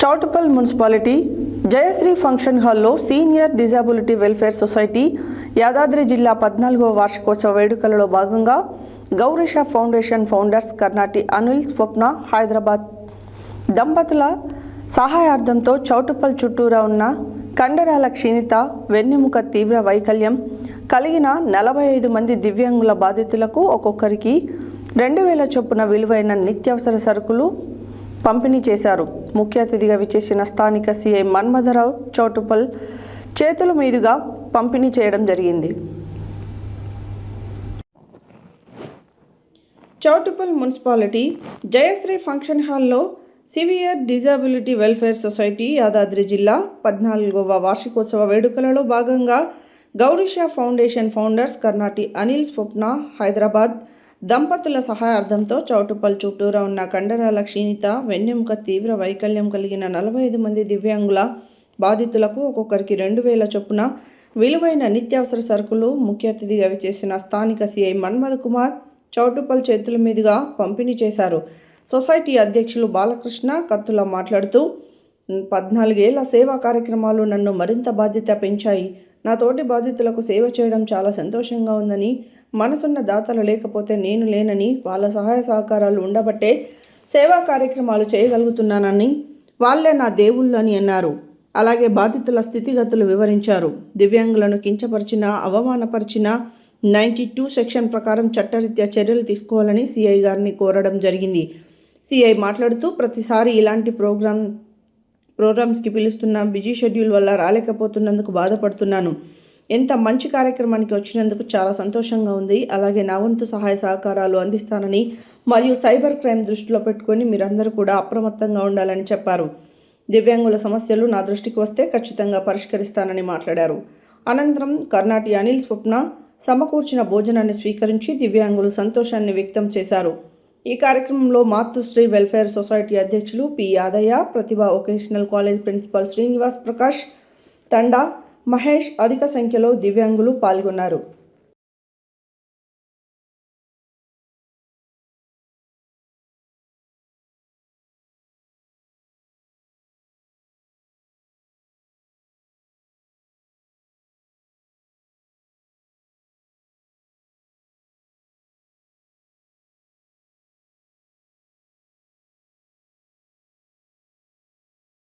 Choutuppal municipality Jayashree function హాల్లో senior disability welfare society Yadadri జిల్లా 14వ వార్షికోత్సవ వేడుకలలో భాగంగా గౌరీషా ఫౌండేషన్ ఫౌండర్స్ కర్నాటి అనిల్ స్వప్న హైదరాబాద్ దంపతుల సహాయార్థంతో చౌటుప్పల్ చుట్టూరా ఉన్న కండరాల క్షీణిత వెన్నెముక తీవ్ర వైకల్యం కలిగిన 45 మంది దివ్యాంగుల బాధితులకు ఒక్కొక్కరికి 2000 చొప్పున విలువైన నిత్యావసర సరుకులు పంపిణీ చేశారు. ముఖ్య అతిథిగా విచ్చేసిన స్థానిక సిఐ మన్మథరావు చౌటుప్పల్ చేతుల మీదుగా పంపిణీ చేయడం జరిగింది. చౌటుప్పల్ మున్సిపాలిటీ జయశ్రీ ఫంక్షన్ హాల్లో severe disability welfare society Yadadri జిల్లా 14వ వార్షికోత్సవ వేడుకలలో భాగంగా గౌరీషా ఫౌండేషన్ ఫౌండర్స్ కర్నాటి అనిల్ స్వప్న హైదరాబాద్ దంపతుల సహాయార్థంతో చౌటుప్పల్ చుట్టూరా ఉన్న కండరాల క్షీణిత వెన్నెముక తీవ్ర వైకల్యం కలిగిన 45 మంది దివ్యాంగుల బాధితులకు ఒక్కొక్కరికి 2000 చొప్పున విలువైన నిత్యావసర సరుకులు ముఖ్య అతిథిగా విచ్చేసిన స్థానిక సిఐ మన్మథ్ కుమార్ చౌటుప్పల్ చేతుల మీదుగా పంపిణీ చేశారు. సొసైటీ అధ్యక్షులు బాలకృష్ణ కత్తుల మాట్లాడుతూ 14 ఏళ్ల సేవా కార్యక్రమాలు నన్ను మరింత బాధ్యత పెంచాయి. నా తోటి బాధితులకు సేవ చేయడం చాలా సంతోషంగా ఉందని, మనసున్న దాతలు లేకపోతే నేను లేనని, వాళ్ళ సహాయ సహకారాలు ఉండబట్టే సేవా కార్యక్రమాలు చేయగలుగుతున్నానని, వాళ్ళే నా దేవుళ్ళు అని అన్నారు. అలాగే బాధితుల స్థితిగతులు వివరించారు. దివ్యాంగులను కించపరిచిన, అవమానపరిచిన 92 సెక్షన్ ప్రకారం చట్టరీత్యా చర్యలు తీసుకోవాలని సిఐ గారిని కోరడం జరిగింది. సిఐ మాట్లాడుతూ ప్రతిసారి ఇలాంటి ప్రోగ్రామ్స్కి పిలుస్తున్న బిజీ షెడ్యూల్ వల్ల రాలేకపోతున్నందుకు బాధపడుతున్నాను. ఎంత మంచి కార్యక్రమానికి వచ్చినందుకు చాలా సంతోషంగా ఉంది. అలాగే నా వంతు సహాయ సహకారాలు అందిస్తానని మరియు సైబర్ క్రైమ్ దృష్టిలో పెట్టుకొని మీరందరూ కూడా అప్రమత్తంగా ఉండాలని చెప్పారు. దివ్యాంగుల సమస్యలు నా దృష్టికి వస్తే ఖచ్చితంగా పరిష్కరిస్తానని మాట్లాడారు. అనంతరం కర్నాటి అనిల్ స్వప్న సమకూర్చిన భోజనాన్ని స్వీకరించి దివ్యాంగులు సంతోషాన్ని వ్యక్తం చేశారు. ఈ కార్యక్రమంలో మాతృశ్రీ వెల్ఫేర్ సొసైటీ అధ్యక్షులు P Yadaiah, Pratibha vocational college principal Srinivas Prakash, Tanda Mahesh, అధిక సంఖ్యలో దివ్యాంగులు పాల్గొన్నారు.